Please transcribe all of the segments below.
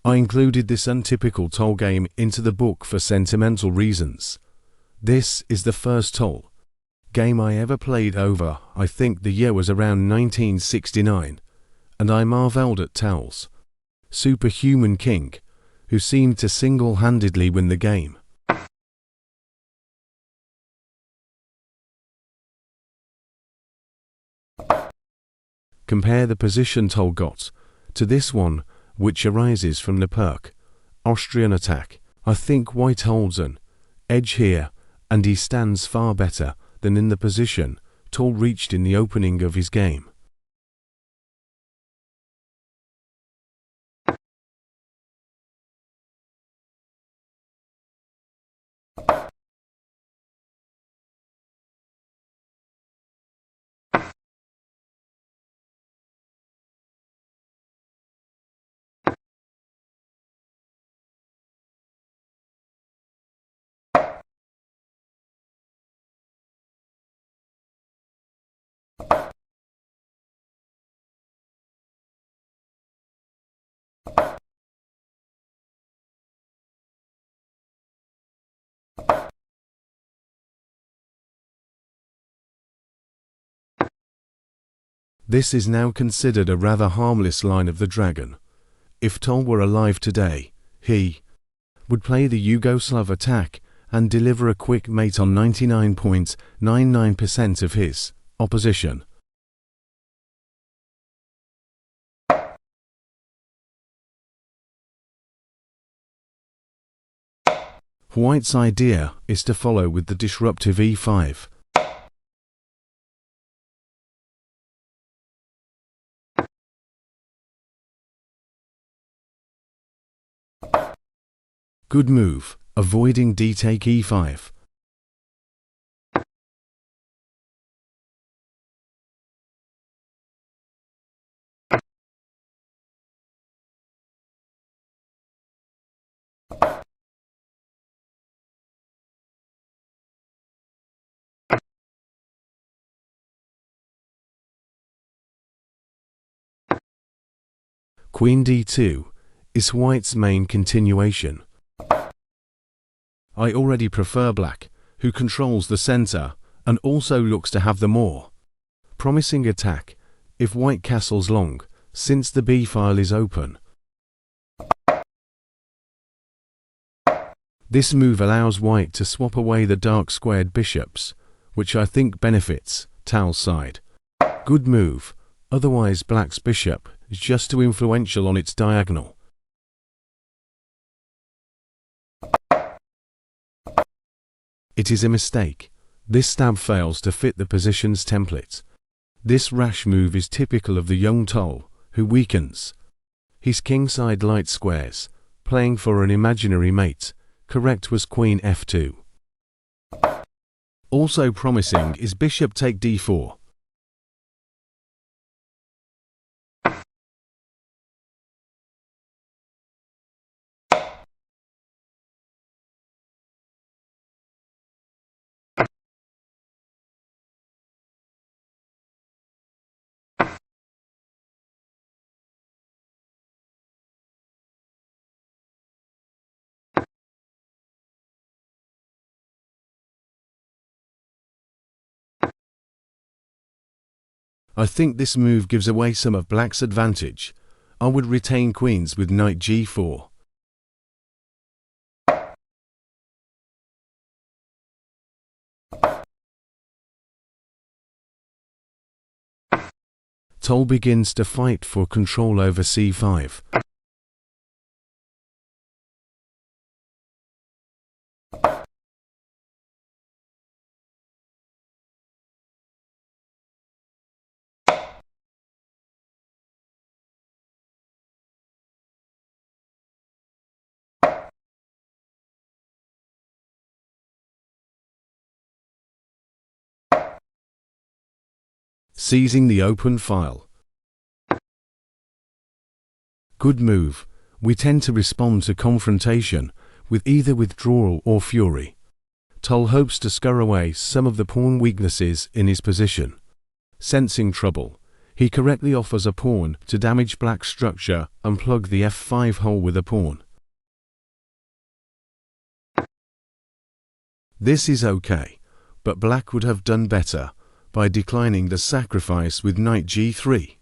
I included this untypical Tal game into the book for sentimental reasons. This is the first Tal game I ever played over. I think the year was around 1969, and I marvelled at Tal's superhuman king, who seemed to single-handedly win the game. Compare the position Tal got to this one, which arises from the perk Austrian attack. I think white holds an edge here, and he stands far better than in the position Tal reached in the opening of his game. This is now considered a rather harmless line of the dragon. If Tal were alive today, he would play the Yugoslav attack and deliver a quick mate on 99.99% of his opposition. White's idea is to follow with the disruptive e5. Good move, avoiding d-take e5. Queen d2 is White's main continuation. I already prefer Black, who controls the center and also looks to have the more promising attack if White castles long, since the b-file is open. This move allows White to swap away the dark squared bishops, which I think benefits Tal's side. Good move, otherwise Black's bishop is just too influential on its diagonal. It is a mistake. This stab fails to fit the position's template. This rash move is typical of the young Tal, who weakens his kingside light squares, playing for an imaginary mate. Correct was Queen f2. Also promising is bishop take d4. I think this move gives away some of Black's advantage. I would retain queens with knight g4. Tal begins to fight for control over c5. Seizing the open file. Good move. We tend to respond to confrontation with either withdrawal or fury. Tal hopes to scur away some of the pawn weaknesses in his position. Sensing trouble, He correctly offers a pawn to damage black's structure and plug the f5 hole with a pawn. This is okay, but black would have done better by declining the sacrifice with knight g3.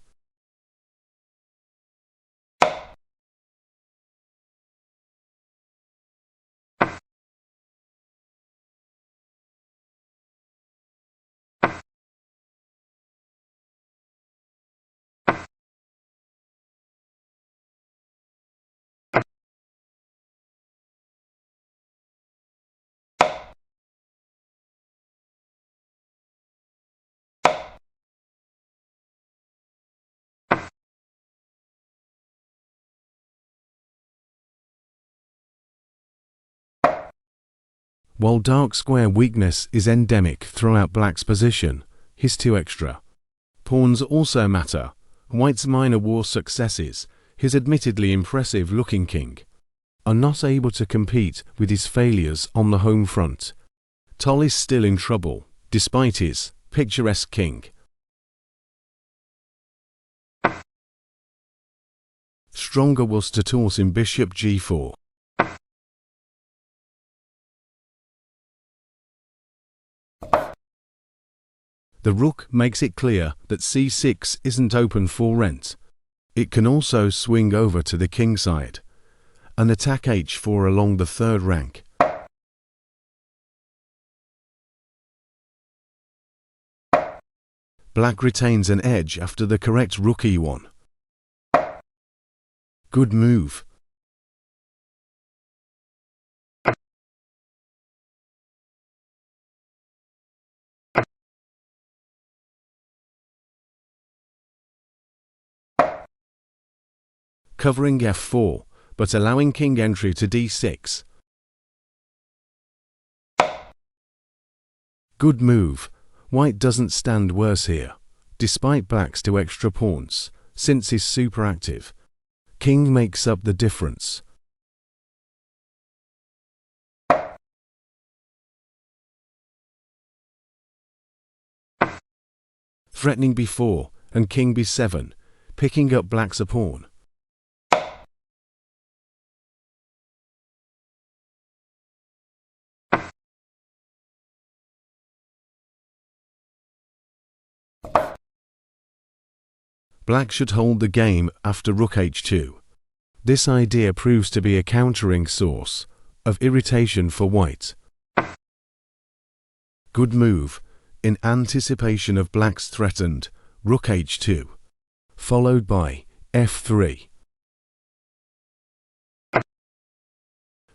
While dark square weakness is endemic throughout black's position, his two extra pawns also matter. White's minor war successes, his admittedly impressive-looking king, are not able to compete with his failures on the home front. Tal is still in trouble, despite his picturesque king. Stronger was to toss in bishop g4. The rook makes it clear that c6 isn't open for rent. It can also swing over to the king side and attack h4 along the third rank. Black retains an edge after the correct rook e1. Good move. Covering f4, but allowing king entry to d6. Good move. White doesn't stand worse here, despite black's two extra pawns, since he's super active. King makes up the difference. Threatening b4 and king b7, picking up black's a pawn. Black should hold the game after rook h2. This idea proves to be a countering source of irritation for white. Good move, in anticipation of black's threatened rook h2, followed by f3.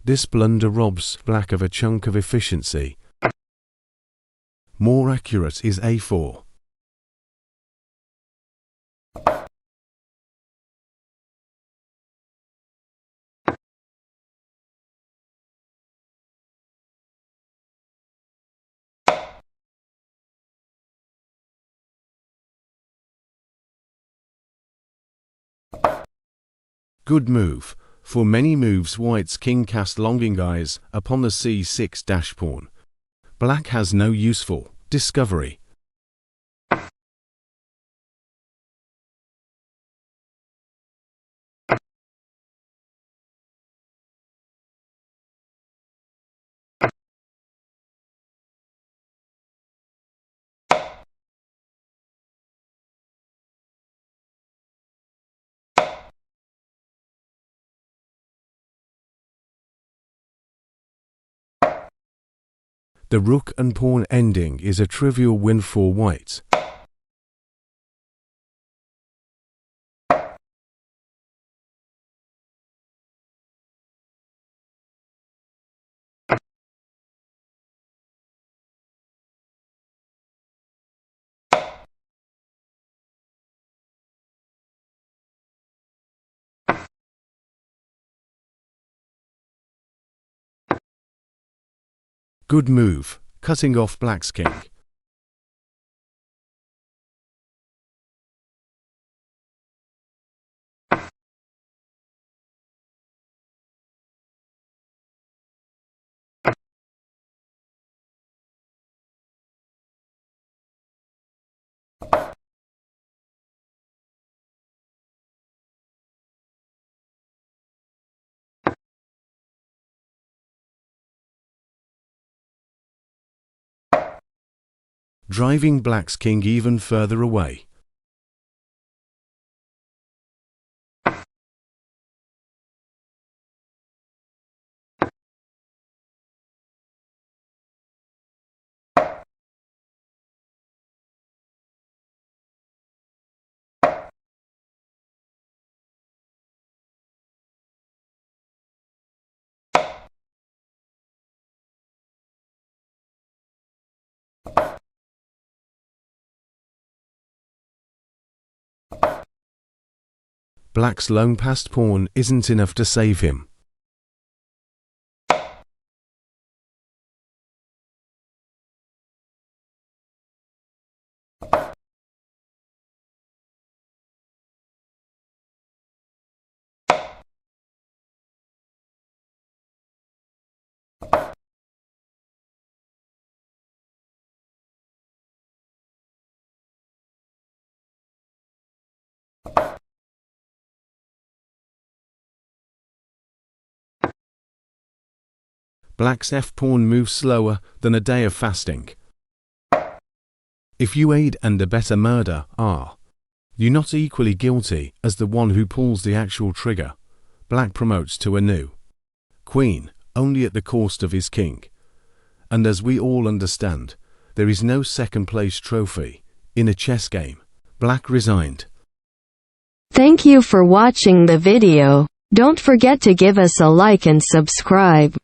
This blunder robs black of a chunk of efficiency. More accurate is a4. Good move. For many moves white's king cast longing eyes upon the c6 dash pawn. Black has no useful discovery. The rook and pawn ending is a trivial win for white. Good move, cutting off black's king. driving Black's king even further away. Black's lone passed pawn isn't enough to save him. Black's f-pawn moves slower than a day of fasting. If you aid and abet a murder, are you not equally guilty as the one who pulls the actual trigger? Black promotes to a new queen, only at the cost of his king. And as we all understand, there is no second-place trophy in a chess game. Black resigned. Thank you for watching the video. Don't forget to give us a like and subscribe.